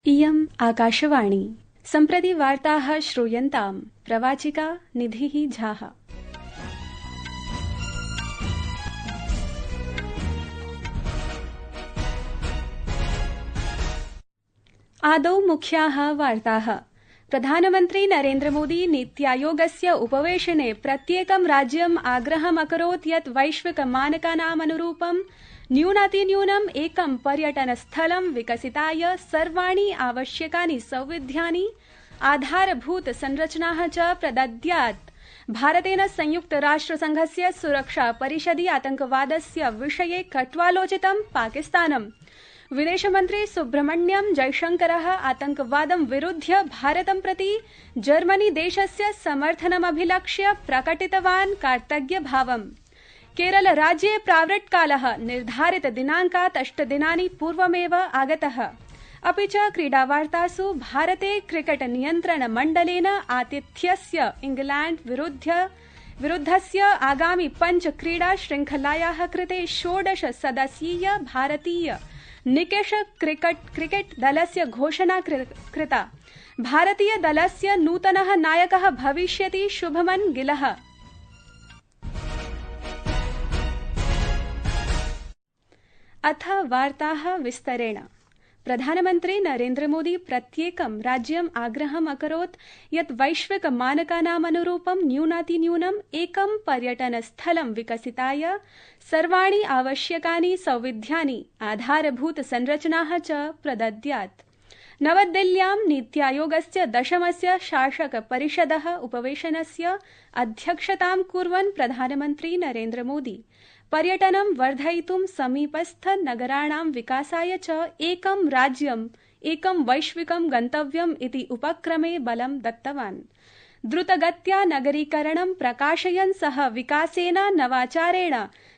इयम् आकाशवाणी। सम्प्रति वार्ताः श्रूयन्ताम्। प्रवाचिका निधिः झाः। आदौ मुख्याः वार्ताः। प्रधानमन्त्री नरेन्द्र मोदी नीत्यायोगस्य उपवेशने प्रत्येकं राज्यम् आग्रहम् अकरोत् यत् वैश्विक मानकानामनुरूपं न्यूनातिन्यूनम् एकं पर्यटनस्थलं विकसिताय सर्वाणि आवश्यकानि सौविध्यानि आधारभूत संरचनाः च प्रदद्यात्। भारतेन संयुक्तराष्ट्रसंघस्य सुरक्षा परिषदि आतंकवादस्य विषये कट्वालोचितं पाकिस्तानम्। विदेशमन्त्री सुब्रह्मण्यम जयशंकरः आतंकवादं विरुध्य भारतं प्रति जर्मनी देशस्य समर्थनमभिलक्ष्य प्रकटितवान् कार्तज्ञभावम्। केरल राज्ये प्रावृट्कालः निर्धारित दिनाङ्कात् 8 दिनानि पूर्वमेव आगतः। अपि च क्रीडावार्तासु भारते क्रिकेट नियन्त्रण मण्डलेन आतिथ्यस्य इंग्लैंड विरुद्धस्य आगामि 5 क्रीडा श्रृंखलायाः कृते 16 सदस्यीय भारतीय निकेश क्रिकेट दलस्य घोषणा कृता। भारतीय दलस्य नूतनः नायकः भविष्यति शुभमन गिलः। अथ वार्ताः विस्तरेण। प्रधानमन्त्री नरेन्द्र मोदी प्रत्येकं राज्यम् आग्रहम् अकरोत् यत् वैश्विक मानकानामनुरूपं न्यूनातिन्यूनम् एकं पर्यटनस्थलं विकसिताय सर्वाणि आवश्यकानि सौविध्यानि आधारभूत संरचनाः च प्रदद्यात्। नवदिल्ल्यां नीत्यायोगस्य 10मस्य शासक परिषदः उपवेशनस्य अध्यक्षतां कुर्वन् प्रधानमन्त्री नरेन्द्र मोदी पर्यटनं वर्धयितुं समीपस्थ नगराणां विकासाय च एकं राज्यम् एकं वैश्विकं गन्तव्यम् इति उपक्रमे बलं दत्तवान्। द्रुतगत्या नगरीकरणं प्रकाशयन् सः विकासेन नवाचारेण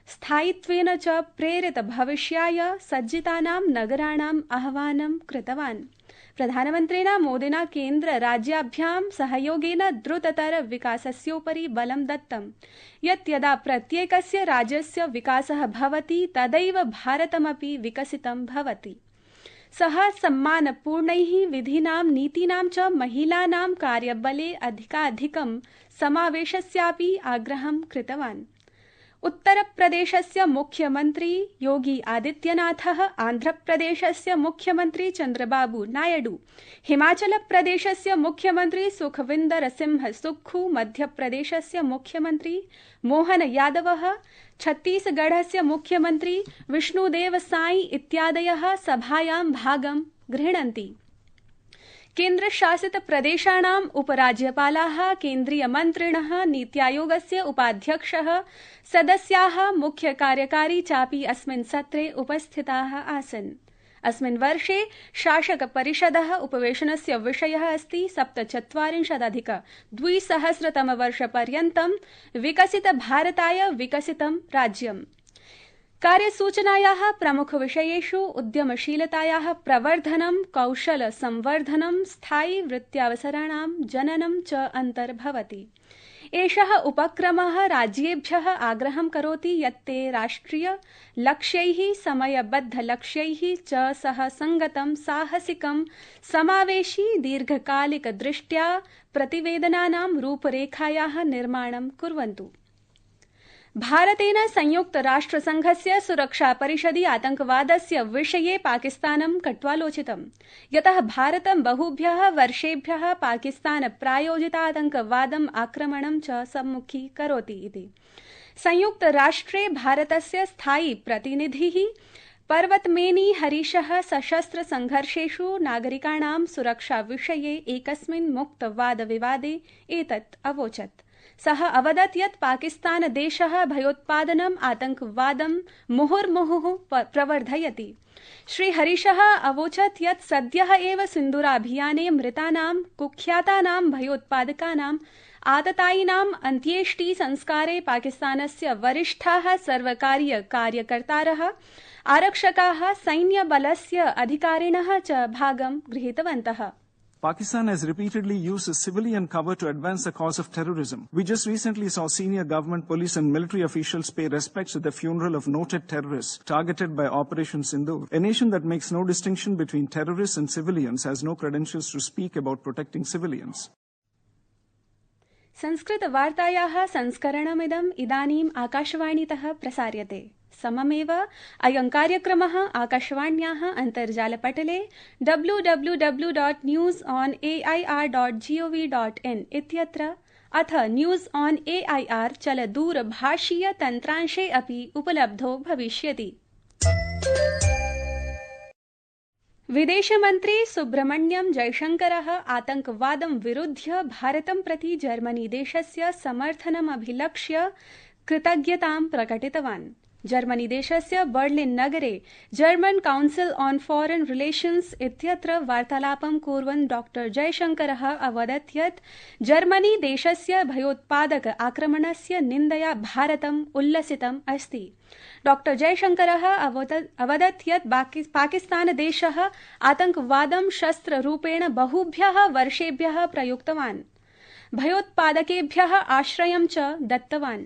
स्थायित्वेन च प्रेरित भविष्याय सज्जितानां नगराणाम् आह्वानं कृतवान्। प्रधानमन्त्रिणा मोदिना केन्द्र राज्याभ्यां सहयोगेन द्रुततर विकासस्योपरि बलं दत्तं यत् यदा प्रत्येकस्य राज्यस्य विकासः भवति तदैव भारतमपि विकसितं भवति। सः सम्मानपूर्णैः विधीनां नीतीनां च महिलानां कार्यबले अधिकाधिकं समावेशस्यापि आग्रहं कृतवान्। उत्तरप्रदेशस्य मुख्यमन्त्री योगी आदित्यनाथः, आन्ध्रप्रदेशस्य मुख्यमन्त्री चन्द्रबाबू नायडू, हिमाचलप्रदेशस्य मुख्यमन्त्री सुखविन्दर सिंह सुक्खू, मध्यप्रदेशस्य मुख्यमन्त्री मोहन यादवः, छत्तीसगढ़स्य मुख्यमन्त्री विष्णुदेव साई इत्यादयः सभायां भागं गृह्णन्ति। केन्द्रशासित प्रदेशानाम् उपराज्यपालाः, केन्द्रीयमन्त्रिणः, नीत्यायोगस्य उपाध्यक्षः, सदस्याः, मुख्य कार्यकारी चापि अस्मिन् सत्रे उपस्थिताः आसन्। अस्मिन् वर्षे शासक परिषदः उपवेशनस्य विषयः अस्ति 47-2000 विकसित भारताय विकसितं राज्यम्। कार्यसूचनायाः प्रमुखविषयेषु उद्यमशीलतायाः प्रवर्धनं, कौशल संवर्धनं, स्थायि वृत्त्यावसराणां जननं च अन्तर्भवति। एषः उपक्रमः राज्येभ्यः आग्रहं करोति यत् ते राष्ट्रिय लक्ष्यैः, समयबद्ध लक्ष्यैः च सह संगतं, साहसिकं, समावेशी, दीर्घकालिक दृष्ट्या प्रतिवेदनानां रूपरेखायाः निर्माणं कुर्वन्तु। भारतेन संयुक्तराष्ट्रसंघस्य सुरक्षा परिषदि आतंकवादस्य विषये पाकिस्तानं कट्वालोचितं, यतः भारतं बहुभ्यः वर्षेभ्यः पाकिस्तान प्रायोजितातंकवादम् आक्रमणं च सम्मुखीकरोति इति। संयुक्तराष्ट्रे भारतस्य स्थायी प्रतिनिधिः पर्वतमेनी हरीशः सशस्त्र संघर्षेषु नागरिकाणां सुरक्षा विषये एकस्मिन् मुक्तवादविवादे एतत् अवोचत्। सः अवदत् यत् पाकिस्तान देशः भयोत्पादनम्, आतंकवादं मुहुर्मुहुः प्रवर्धयति। श्री हरीशः अवोचत् यत् सद्यः एव सिन्दूराभियाने मृतानां कुख्यातानां भयोत्पादकानां आततायिनाम् अन्त्येष्टि संस्कारे पाकिस्तानस्य वरिष्ठाः सर्वकारीय कार्यकर्तारः, आरक्षकाः, सैन्यबलस्य अधिकारिणः च भागं गृहीतवन्तः। Pakistan has repeatedly used a civilian cover to advance the cause of terrorism. We just recently saw senior government, police and military officials pay respects at the funeral of noted terrorists targeted by Operation Sindoor. A nation that makes no distinction between terrorists and civilians has no credentials to speak about protecting civilians. संस्कृतवार्तायाः संस्करणमिदम् इदानीम् आकाशवाणीतः प्रसार्यते। सममेव अयं कार्यक्रमः आकाशवाण्याः अन्तर्जालपटले www.newsonair.gov.in इत्यत्र अथ news on AIR चलदूरभाषीय तन्त्रांशे अपि उपलब्धो भविष्यति। विदेशमन्त्री सुब्रह्मण्यम जयशंकरः आतंकवादं विरुध्य भारतं प्रति जर्मनी देशस्य समर्थनमभिलक्ष्य कृतज्ञतां प्रकटितवान्। जर्मनी देशस्य बर्लिन नगरे German council on foreign relations इत्यत्र वार्तालापं कुर्वन् डॉक्टर जयशंकरः अवदत् यत् जर्मनी देशस्य भयोत्पादक आक्रमणस्य निन्दया भारतम् उल्लसितम् अस्ति। डॉक्टर जयशंकरः अवदत् यत् पाकिस्तान देशः आतंकवादं शस्त्ररूपेण बहुभ्यः वर्षेभ्यः प्रयुक्तवान्, भयोत्पादकेभ्यः आश्रयं च दत्तवान्।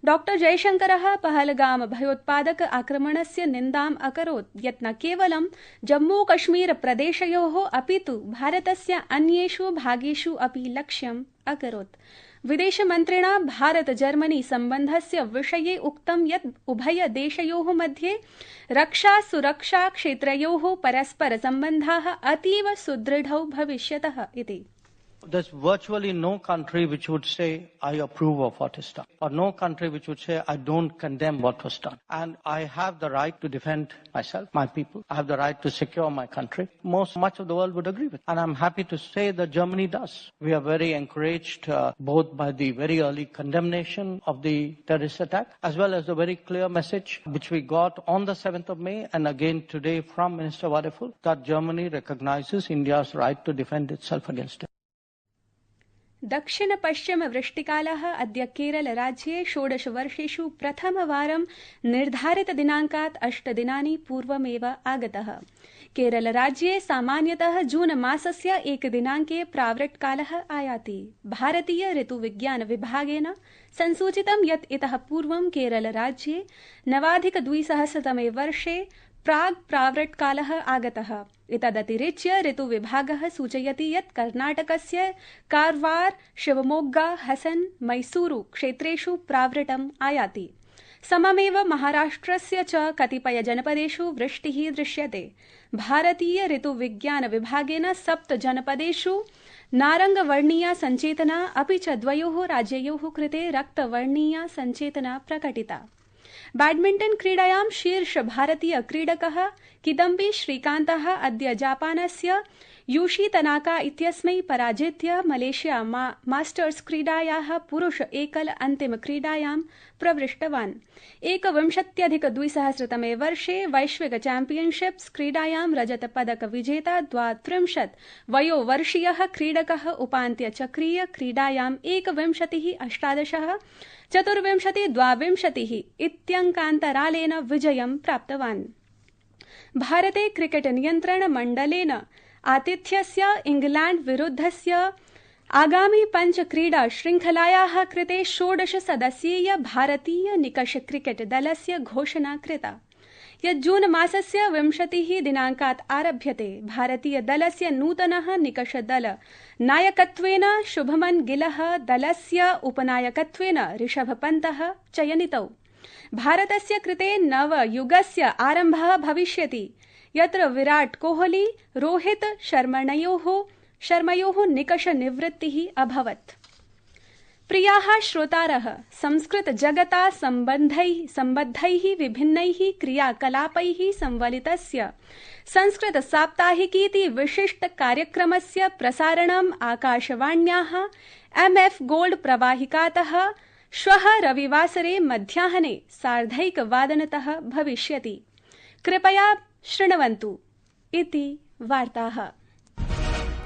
डॉक्टर जयशंकरः पहलगाम भयोत्पादक आक्रमणस्य निन्दाम् अकरोत् यत् न केवलं जम्मू कश्मीर प्रदेशयोः अपितु भारतस्य अन्येषु भागेषु अपि लक्ष्यम् अकरोत्। विदेशमन्त्रिणा भारत जर्मनी सम्बन्धस्य विषये उक्तं यत् उभय देशयोः मध्ये रक्षा सुरक्षा क्षेत्रयोः परस्पर सम्बन्धाः अतीव सुदृढौ भविष्यतः इति। There's virtually no country which would say, I approve of what is done, or no country which would say, I don't condemn what was done. And I have the right to defend myself, my people. I have the right to secure my country. Much of the world would agree with. And I'm happy to say that Germany does. We are very encouraged both by the very early condemnation of the terrorist attack, as well as the very clear message which we got on the 7th of May and again today from Minister Wadephul, that Germany recognizes India's right to defend itself against it. दक्षिण पश्चिम वृष्टिकालः अद्य केरल राज्ये 16 वर्षेषु प्रथमवारं निर्धारित दिनाङ्कात् 8 दिनानि पूर्वमेव आगतः। केरल राज्ये सामान्यतः जून मासस्य 1 दिनाङ्के प्रावृट्कालः आयाति। भारतीय ऋतुविज्ञान विभागेन संसूचितं यत् इतः पूर्वं केरल राज्ये 9,200तमे वर्षे प्राग् प्रावृट्कालः आगतः। एतदतिरिच्य ऋतुविभागः सूचयति यत् कर्णाटकस्य कारवार, शिवमोग्गा, हसन, मैसूरु क्षेत्रेषु प्रावृट्टम् आयाति। सममेव महाराष्ट्रस्य च कतिपय जनपदेषु वृष्टिः दृश्यते। भारतीय ऋतुविज्ञान विभागेन 7 जनपदेषु नारङ्गवर्णीया सञ्चेतना अपि च 2 राज्ययोः कृते रक्तवर्णीया सञ्चेतना प्रकटिता। बैडमिण्टन क्रीडायां शीर्ष भारतीय क्रीडकः किदम्बी श्रीकान्तः अद्य जापानस्य यूशी तनाका इत्यस्मै पराजित्य मलेशिया मास्टर्स क्रीडायाः पुरुष एकल अन्तिम क्रीडायां प्रविष्टवान्। 21,200तमे वर्षे वैश्विक चैम्पियनशिप्स क्रीडायां रजत पदक विजेता 32 वयोवर्षीयः क्रीडकः उपान्त्यचक्रीय क्रीडायां 21-18, 24-22 इत्यङ्कान्तरालेन विजयं प्राप्तवान्। भारते क्रिकेट नियन्त्रण मण्डलेन आतिथ्यस्य इंग्लैंड विरुद्धस्य आगामी 5 क्रीडा श्रृंखलायाः कृते 16 सदस्यीय भारतीय निकष क्रिकेट दलस्य घोषणा कृता, यत् जून मासस्य 20 दिनाङ्कात् आरभ्यते। भारतीय दलस्य नूतनः निकष दल नायकत्वेन शुभमन गिलः, दलस्य उपनायकत्वेन ऋषभ पन्तः चयनितौ। भारतस्य कृते नवयुगस्य आरम्भः भविष्यति, यत्र विराट कोहली, रोहित शर्मयोः निकष निवृत्तिः अभवत्। प्रियाः श्रोतारः, संस्कृत जगता सम्बद्धैः विभिन्नैः क्रियाकलापैः संवलितस्य संस्कृत साप्ताहिकीति विशिष्ट कार्यक्रमस्य प्रसारणम् आकाशवाण्याः MF गोल्ड प्रवाहिकातः श्वः रविवासरे मध्याह्ने 1:30 भविष्यति। कृपया शृण्वन्तु इति वार्ताः।